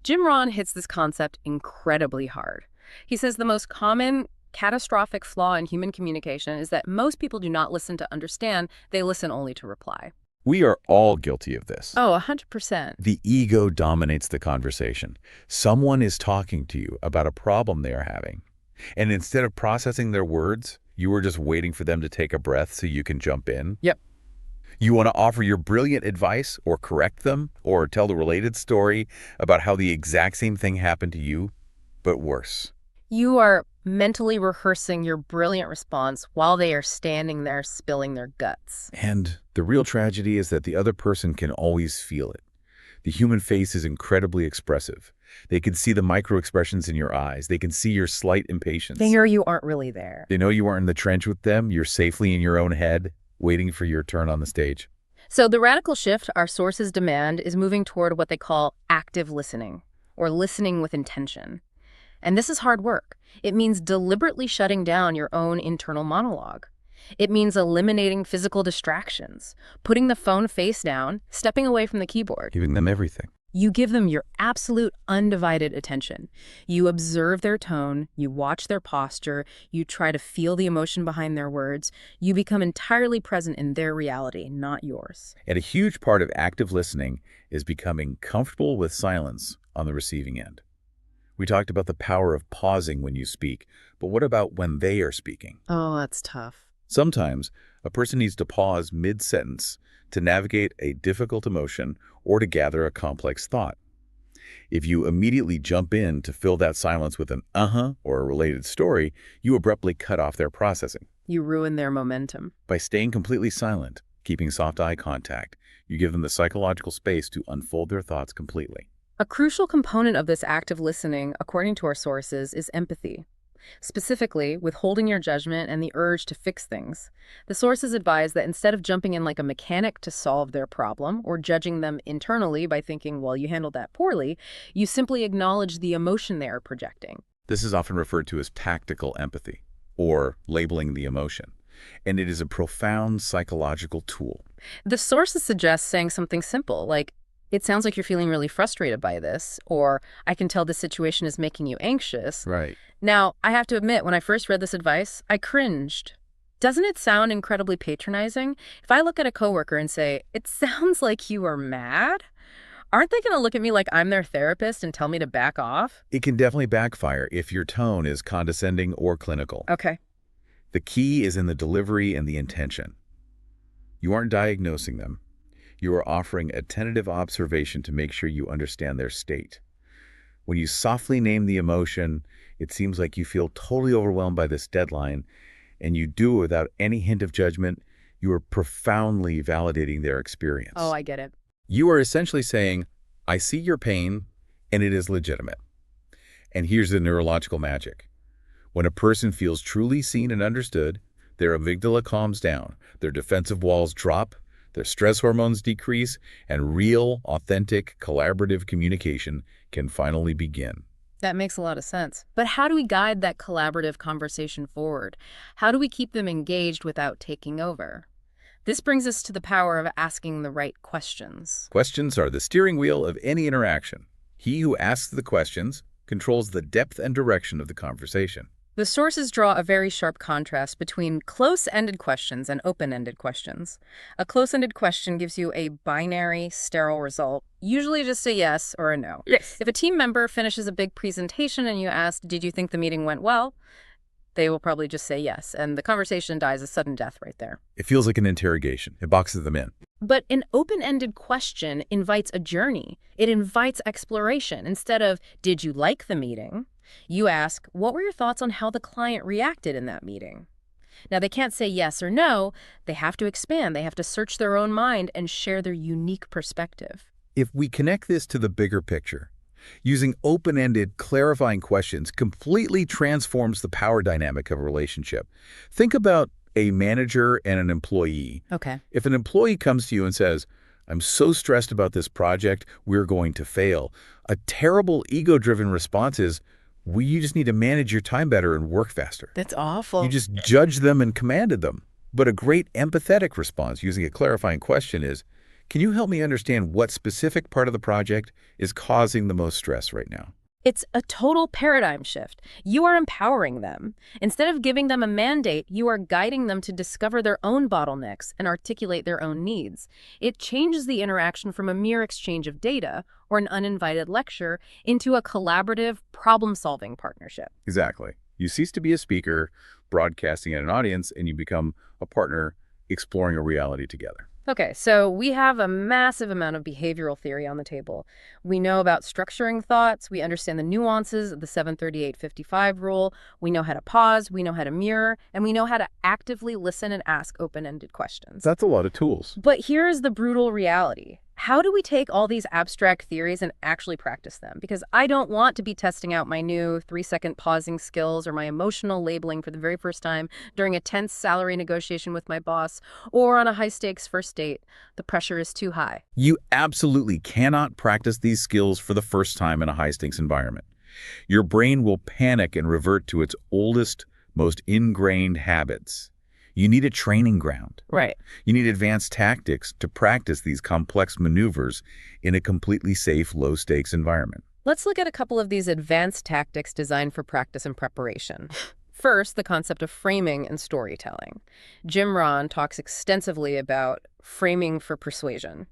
S1: Jim Rohn hits this concept incredibly hard. He says the most common catastrophic flaw in human communication is that most people do not listen to understand, they listen only to reply.
S2: We are all guilty of this.
S1: Oh, 100%.
S2: The ego dominates the conversation. Someone is talking to you about a problem they are having. And instead of processing their words, you are just waiting for them to take a breath so you can jump in.
S1: Yep.
S2: You want to offer your brilliant advice or correct them or tell the related story about how the exact same thing happened to you, but worse.
S1: You are mentally rehearsing your brilliant response while they are standing there spilling their guts.
S2: And the real tragedy is that the other person can always feel it. The human face is incredibly expressive. They can see the micro expressions in your eyes. They can see your slight impatience.
S1: They know you aren't really there.
S2: They know you aren't in the trench with them. You're safely in your own head, waiting for your turn on the stage.
S1: So the radical shift our sources demand is moving toward what they call active listening, or listening with intention. And this is hard work. It means deliberately shutting down your own internal monologue. It means eliminating physical distractions, putting the phone face down, stepping away from the keyboard.
S2: Giving them everything.
S1: You give them your absolute undivided attention. You observe their tone, you watch their posture, you try to feel the emotion behind their words. You become entirely present in their reality, not yours.
S2: And a huge part of active listening is becoming comfortable with silence on the receiving end. We talked about the power of pausing when you speak, but what about when they are speaking?
S1: Oh, that's tough.
S2: Sometimes a person needs to pause mid-sentence to navigate a difficult emotion or to gather a complex thought. If you immediately jump in to fill that silence with an or a related story, you abruptly cut off their processing.
S1: You ruin their momentum.
S2: By staying completely silent, keeping soft eye contact, you give them the psychological space to unfold their thoughts completely.
S1: A crucial component of this active listening, according to our sources, is empathy. specifically withholding your judgment and the urge to fix things. The sources advise that instead of jumping in like a mechanic to solve their problem or judging them internally by thinking, well, you handled that poorly, you simply acknowledge the emotion they are projecting.
S2: This is often referred to as tactical empathy, or labeling the emotion, and it is a profound psychological tool.
S1: The sources suggest saying something simple like, it sounds like you're feeling really frustrated by this, or I can tell this situation is making you anxious.
S2: Right.
S1: Now, I have to admit, when I first read this advice, I cringed. Doesn't it sound incredibly patronizing? If I look at a coworker and say, it sounds like you are mad, aren't they going to look at me like I'm their therapist and tell me to back off?
S2: It can definitely backfire if your tone is condescending or clinical.
S1: Okay.
S2: The key is in the delivery and the intention. You aren't diagnosing them. You are offering a tentative observation to make sure you understand their state. When you softly name the emotion, it seems like you feel totally overwhelmed by this deadline, and you do it without any hint of judgment. You are profoundly validating their experience.
S1: Oh, I get it.
S2: You are essentially saying, I see your pain, and it is legitimate. And here's the neurological magic. When a person feels truly seen and understood, their amygdala calms down, their defensive walls drop, their stress hormones decrease, and real, authentic, collaborative communication can finally begin.
S1: That makes a lot of sense. But how do we guide that collaborative conversation forward? How do we keep them engaged without taking over? This brings us to the power of asking the right questions.
S2: Questions are the steering wheel of any interaction. He who asks the questions controls the depth and direction of the conversation.
S1: The sources draw a very sharp contrast between close-ended questions and open-ended questions. A close-ended question gives you a binary, sterile result, usually just a yes or a no.
S2: Yes.
S1: If a team member finishes a big presentation and you ask, did you think the meeting went well? They will probably just say yes, and the conversation dies a sudden death right there.
S2: It feels like an interrogation. It boxes them in.
S1: But an open-ended question invites a journey. It invites exploration. Instead of, did you like the meeting? You ask, what were your thoughts on how the client reacted in that meeting? Now, they can't say yes or no. They have to expand. They have to search their own mind and share their unique perspective.
S2: If we connect this to the bigger picture, using open-ended, clarifying questions completely transforms the power dynamic of a relationship. Think about a manager and an employee.
S1: Okay.
S2: If an employee comes to you and says, I'm so stressed about this project, we're going to fail, a terrible ego-driven response is, well, you just need to manage your time better and work faster.
S1: That's awful.
S2: You just judged them and commanded them. But a great empathetic response using a clarifying question is, can you help me understand what specific part of the project is causing the most stress right now?
S1: It's a total paradigm shift. You are empowering them. Instead of giving them a mandate, you are guiding them to discover their own bottlenecks and articulate their own needs. It changes the interaction from a mere exchange of data or an uninvited lecture into a collaborative, problem-solving partnership.
S2: Exactly. You cease to be a speaker broadcasting at an audience, and you become a partner exploring a reality together.
S1: Okay, so we have a massive amount of behavioral theory on the table. We know about structuring thoughts, we understand the nuances of the 738-55 rule, we know how to pause, we know how to mirror, and we know how to actively listen and ask open-ended questions.
S2: That's a lot of tools.
S1: But here's the brutal reality. How do we take all these abstract theories and actually practice them? Because I don't want to be testing out my new 3-second pausing skills or my emotional labeling for the very first time during a tense salary negotiation with my boss or on a high-stakes first date. The pressure is too high.
S2: You absolutely cannot practice these skills for the first time in a high-stakes environment. Your brain will panic and revert to its oldest, most ingrained habits. You need a training ground.
S1: Right.
S2: You need advanced tactics to practice these complex maneuvers in a completely safe, low-stakes environment.
S1: Let's look at a couple of these advanced tactics designed for practice and preparation. First, the concept of framing and storytelling. Jim Rohn talks extensively about framing for persuasion.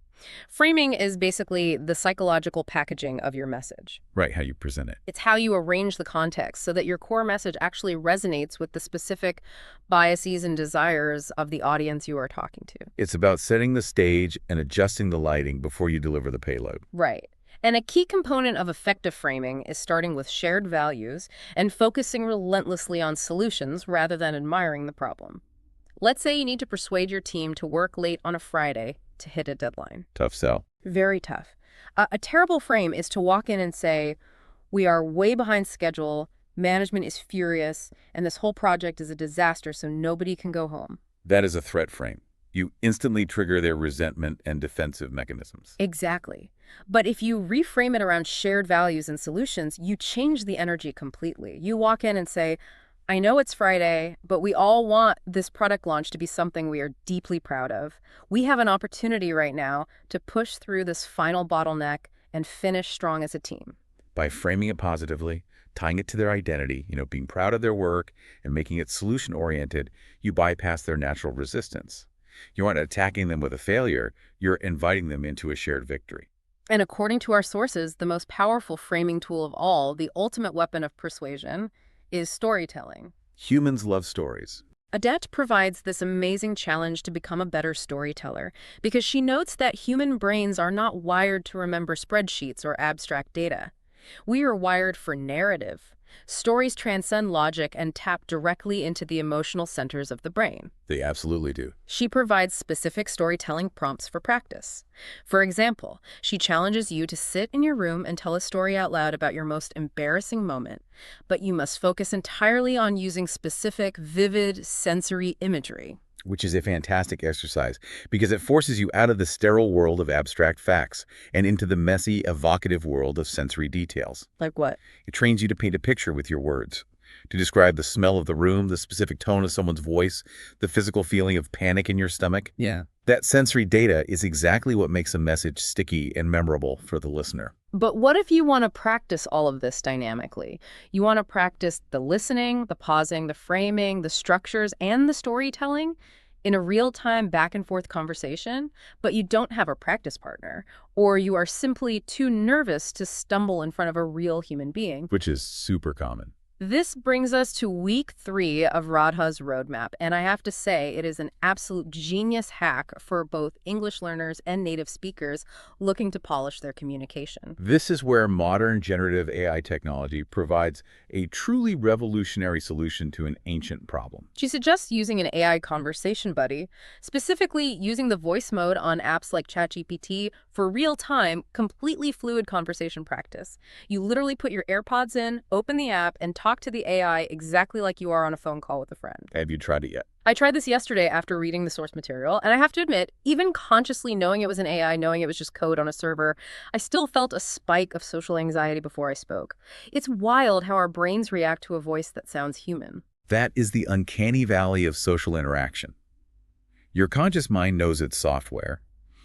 S1: Framing is basically the psychological packaging of your message.
S2: Right, how you present it.
S1: It's how you arrange the context so that your core message actually resonates with the specific biases and desires of the audience you are talking to.
S2: It's about setting the stage and adjusting the lighting before you deliver the payload.
S1: Right. And a key component of effective framing is starting with shared values and focusing relentlessly on solutions rather than admiring the problem. Let's say you need to persuade your team to work late on a Friday to hit a deadline.
S2: Tough sell.
S1: Very tough. A terrible frame is to walk in and say, we are way behind schedule. Management is furious, and this whole project is a disaster, so nobody can go home.
S2: That is a threat frame. You instantly trigger their resentment and defensive mechanisms.
S1: Exactly. But if you reframe it around shared values and solutions, you change the energy completely. You walk in and say, I know it's Friday, but we all want this product launch to be something we are deeply proud of. We have an opportunity right now to push through this final bottleneck and finish strong as a team.
S2: By framing it positively, tying it to their identity, being proud of their work and making it solution-oriented, you bypass their natural resistance. You aren't attacking them with a failure, you're inviting them into a shared victory.
S1: And according to our sources, the most powerful framing tool of all, the ultimate weapon of persuasion, is storytelling.
S2: Humans love stories.
S1: Adette provides this amazing challenge to become a better storyteller because she notes that human brains are not wired to remember spreadsheets or abstract data. We are wired for narrative. Stories transcend logic and tap directly into the emotional centers of the brain.
S2: They absolutely do.
S1: She provides specific storytelling prompts for practice. For example, she challenges you to sit in your room and tell a story out loud about your most embarrassing moment, but you must focus entirely on using specific, vivid, sensory imagery.
S2: Which is a fantastic exercise because it forces you out of the sterile world of abstract facts and into the messy, evocative world of sensory details.
S1: Like what?
S2: It trains you to paint a picture with your words, to describe the smell of the room, the specific tone of someone's voice, the physical feeling of panic in your stomach.
S1: Yeah.
S2: That sensory data is exactly what makes a message sticky and memorable for the listener.
S1: But what if you want to practice all of this dynamically? You want to practice the listening, the pausing, the framing, the structures, and the storytelling in a real-time back-and-forth conversation, but you don't have a practice partner, or you are simply too nervous to stumble in front of a real human being.
S2: Which is super common.
S1: This brings us to week 3 of Radha's roadmap, and I have to say it is an absolute genius hack for both English learners and native speakers looking to polish their communication.
S2: This is where modern generative AI technology provides a truly revolutionary solution to an ancient problem.
S1: She suggests using an AI conversation buddy, specifically using the voice mode on apps like ChatGPT for real-time, completely fluid conversation practice. You literally put your AirPods in, open the app, and talk to the AI exactly like you are on a phone call with a friend.
S2: Have you tried it yet?
S1: I tried this yesterday after reading the source material, and I have to admit, even consciously knowing it was an AI, knowing it was just code on a server, I still felt a spike of social anxiety before I spoke. It's wild how our brains react to a voice that sounds human.
S2: That is the uncanny valley of social interaction. Your conscious mind knows it's software,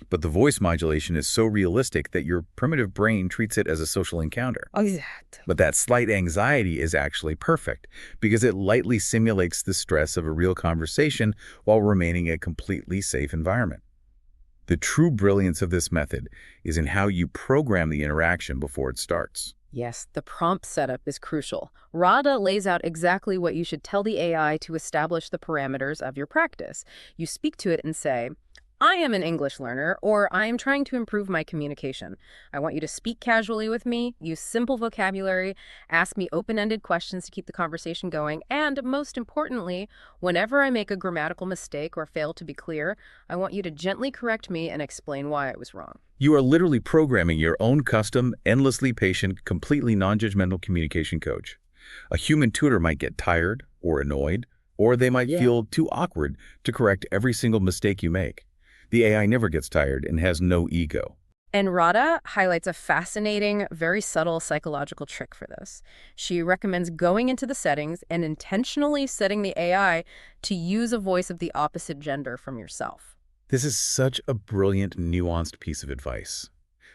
S2: but the voice modulation is so realistic that your primitive brain treats it as a social encounter.
S1: Exactly.
S2: But that slight anxiety is actually perfect because it lightly simulates the stress of a real conversation while remaining a completely safe environment. The true brilliance of this method is in how you program the interaction before it starts.
S1: Yes, the prompt setup is crucial. Radha lays out exactly what you should tell the AI to establish the parameters of your practice. You speak to it and say, I am an English learner, or I am trying to improve my communication. I want you to speak casually with me, use simple vocabulary, ask me open-ended questions to keep the conversation going, and most importantly, whenever I make a grammatical mistake or fail to be clear, I want you to gently correct me and explain why I was wrong.
S2: You are literally programming your own custom, endlessly patient, completely non-judgmental communication coach. A human tutor might get tired or annoyed, or they might feel too awkward to correct every single mistake you make. The AI never gets tired and has no ego.
S1: And Radha highlights a fascinating, very subtle psychological trick for this. She recommends going into the settings and intentionally setting the AI to use a voice of the opposite gender from yourself.
S2: This is such a brilliant, nuanced piece of advice.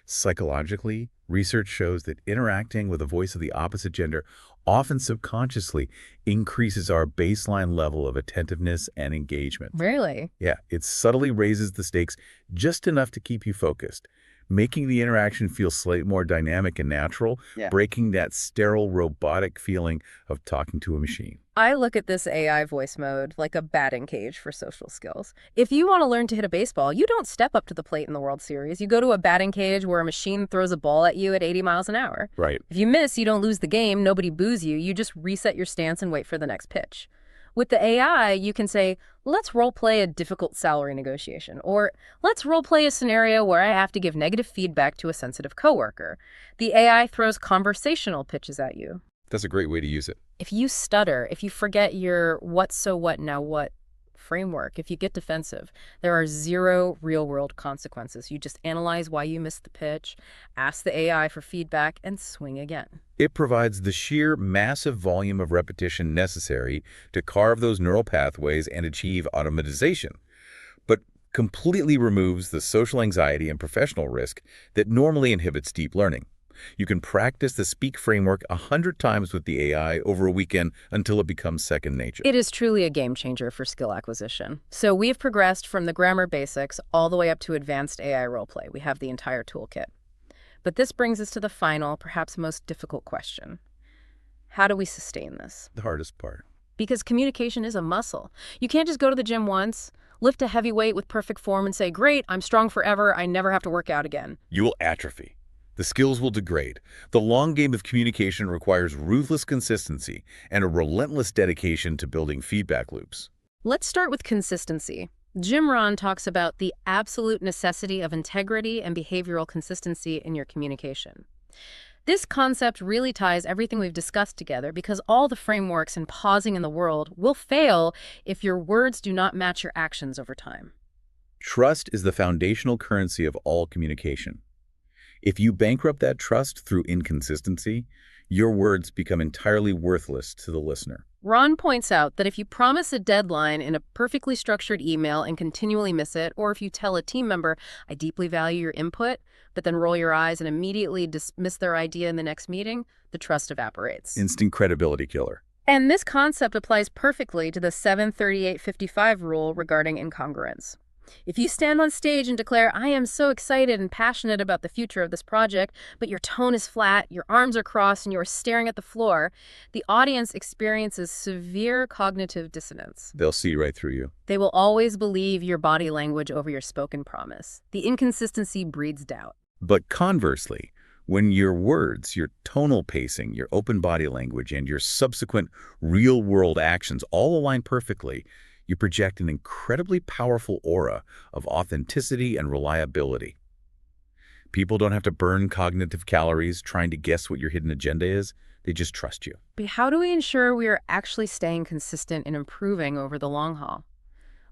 S2: Psychologically, research shows that interacting with a voice of the opposite gender often subconsciously increases our baseline level of attentiveness and engagement.
S1: Really?
S2: Yeah, it subtly raises the stakes just enough to keep you focused, making the interaction feel slightly more dynamic and natural, breaking that sterile, robotic feeling of talking to a machine.
S1: I look at this AI voice mode like a batting cage for social skills. If you want to learn to hit a baseball, you don't step up to the plate in the World Series. You go to a batting cage where a machine throws a ball at you at 80 miles an hour.
S2: Right.
S1: If you miss, you don't lose the game, nobody boos you, you just reset your stance and wait for the next pitch. With the AI, you can say, let's role play a difficult salary negotiation, or let's role play a scenario where I have to give negative feedback to a sensitive coworker. The AI throws conversational pitches at you.
S2: That's a great way to use it.
S1: If you stutter, if you forget your what, so what, now what framework, if you get defensive, there are zero real-world consequences. You just analyze why you missed the pitch, ask the AI for feedback, and swing again.
S2: It provides the sheer massive volume of repetition necessary to carve those neural pathways and achieve automatization, but completely removes the social anxiety and professional risk that normally inhibits deep learning. You can practice the Speak framework 100 times with the AI over a weekend until it becomes second nature.
S1: It is truly a game changer for skill acquisition. So we've progressed from the grammar basics all the way up to advanced AI roleplay. We have the entire toolkit. But this brings us to the final, perhaps most difficult question. How do we sustain this?
S2: The hardest part.
S1: Because communication is a muscle. You can't just go to the gym once, lift a heavy weight with perfect form and say, great, I'm strong forever, I never have to work out again.
S2: You will atrophy. The skills will degrade. The long game of communication requires ruthless consistency and a relentless dedication to building feedback loops.
S1: Let's start with consistency. Jim Rohn talks about the absolute necessity of integrity and behavioral consistency in your communication. This concept really ties everything we've discussed together because all the frameworks and pausing in the world will fail if your words do not match your actions over time.
S2: Trust is the foundational currency of all communication. If you bankrupt that trust through inconsistency, your words become entirely worthless to the listener.
S1: Ron points out that if you promise a deadline in a perfectly structured email and continually miss it, or if you tell a team member, I deeply value your input, but then roll your eyes and immediately dismiss their idea in the next meeting, the trust evaporates.
S2: Instant credibility killer.
S1: And this concept applies perfectly to the 738-55 rule regarding incongruence. If you stand on stage and declare, I am so excited and passionate about the future of this project, but your tone is flat, your arms are crossed, and you are staring at the floor, the audience experiences severe cognitive dissonance.
S2: They'll see right through you.
S1: They will always believe your body language over your spoken promise. The inconsistency breeds doubt.
S2: But conversely, when your words, your tonal pacing, your open body language, and your subsequent real-world actions all align perfectly, you project an incredibly powerful aura of authenticity and reliability. People don't have to burn cognitive calories trying to guess what your hidden agenda is. They just trust you.
S1: But how do we ensure we are actually staying consistent and improving over the long haul?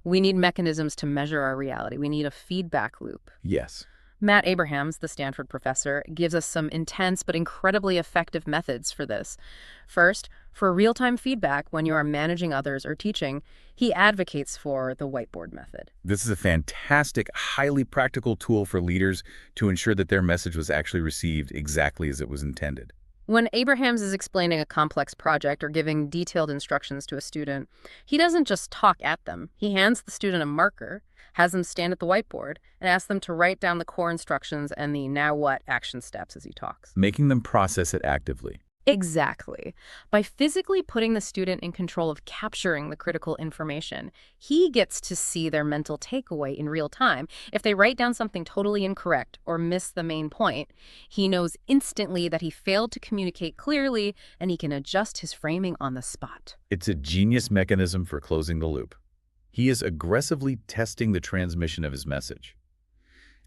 S1: We need mechanisms to measure our reality. We need a feedback loop.
S2: Yes.
S1: Matt Abrahams, the Stanford professor, gives us some intense but incredibly effective methods for this. First, for real-time feedback when you are managing others or teaching, he advocates for the whiteboard method.
S2: This is a fantastic, highly practical tool for leaders to ensure that their message was actually received exactly as it was intended.
S1: When Abrahams is explaining a complex project or giving detailed instructions to a student, he doesn't just talk at them. He hands the student a marker, has them stand at the whiteboard, and asks them to write down the core instructions and the now what action steps as he talks.
S2: Making them process it actively.
S1: Exactly. By physically putting the student in control of capturing the critical information, he gets to see their mental takeaway in real time. If they write down something totally incorrect or miss the main point, he knows instantly that he failed to communicate clearly, and he can adjust his framing on the spot.
S2: It's a genius mechanism for closing the loop. He is aggressively testing the transmission of his message.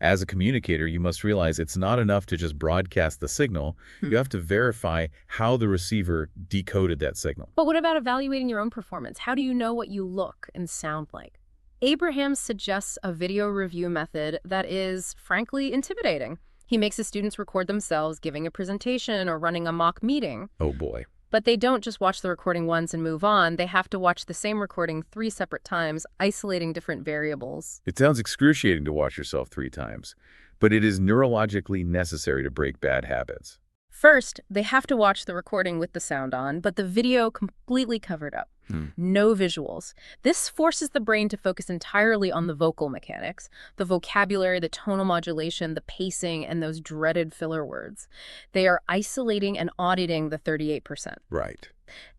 S2: As a communicator, you must realize it's not enough to just broadcast the signal. You have to verify how the receiver decoded that signal.
S1: But what about evaluating your own performance? How do you know what you look and sound like? Abraham suggests a video review method that is, frankly, intimidating. He makes his students record themselves giving a presentation or running a mock meeting.
S2: Oh boy.
S1: But they don't just watch the recording once and move on. They have to watch the same recording 3 separate times, isolating different variables.
S2: It sounds excruciating to watch yourself 3 times, but it is neurologically necessary to break bad habits.
S1: First, they have to watch the recording with the sound on, but the video completely covered up. No visuals. This forces the brain to focus entirely on the vocal mechanics, the vocabulary, the tonal modulation, the pacing, and those dreaded filler words. They are isolating and auditing the 38%.
S2: Right.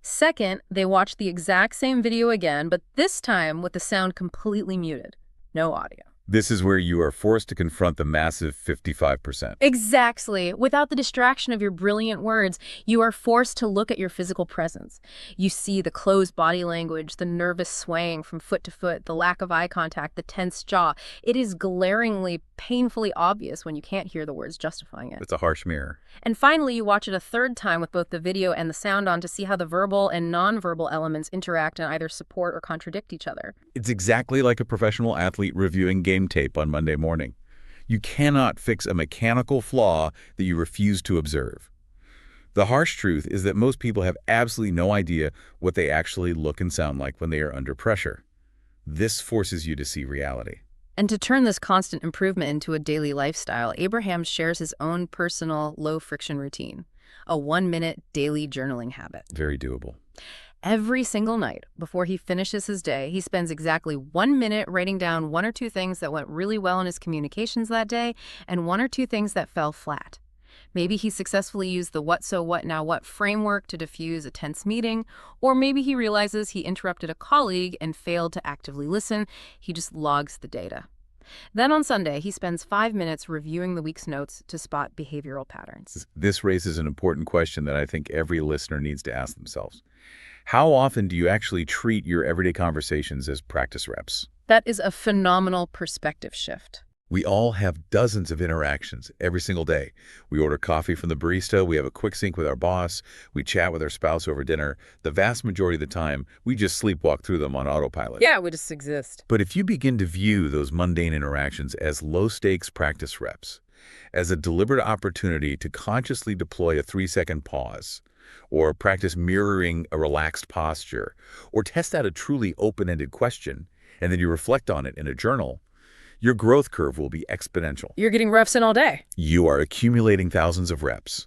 S1: Second, they watch the exact same video again, but this time with the sound completely muted. No audio.
S2: This is where you are forced to confront the massive 55%.
S1: Exactly. Without the distraction of your brilliant words, you are forced to look at your physical presence. You see the closed body language, the nervous swaying from foot to foot, the lack of eye contact, the tense jaw. It is glaringly, painfully obvious when you can't hear the words justifying it.
S2: It's a harsh mirror.
S1: And finally, you watch it a third time with both the video and the sound on to see how the verbal and nonverbal elements interact and either support or contradict each other.
S2: It's exactly like a professional athlete reviewing game tape on Monday morning. You cannot fix a mechanical flaw that you refuse to observe. The harsh truth is that most people have absolutely no idea what they actually look and sound like when they are under pressure. This forces you to see reality.
S1: And to turn this constant improvement into a daily lifestyle, Abraham shares his own personal low-friction routine, a 1-minute daily journaling habit.
S2: Very doable.
S1: Every single night, before he finishes his day, he spends exactly 1 minute writing down 1 or 2 things that went really well in his communications that day and 1 or 2 things that fell flat. Maybe he successfully used the what so what now what framework to diffuse a tense meeting, or maybe he realizes he interrupted a colleague and failed to actively listen. He just logs the data. Then on Sunday, he spends 5 minutes reviewing the week's notes to spot behavioral patterns.
S2: This raises an important question that I think every listener needs to ask themselves. How often do you actually treat your everyday conversations as practice reps?
S1: That is a phenomenal perspective shift.
S2: We all have dozens of interactions every single day. We order coffee from the barista, we have a quick sync with our boss, we chat with our spouse over dinner. The vast majority of the time, we just sleepwalk through them on autopilot.
S1: Yeah, we just exist.
S2: But if you begin to view those mundane interactions as low-stakes practice reps, as a deliberate opportunity to consciously deploy a 3-second pause, or practice mirroring a relaxed posture, or test out a truly open-ended question, and then you reflect on it in a journal, your growth curve will be exponential.
S1: You're getting reps in all day.
S2: You are accumulating thousands of reps.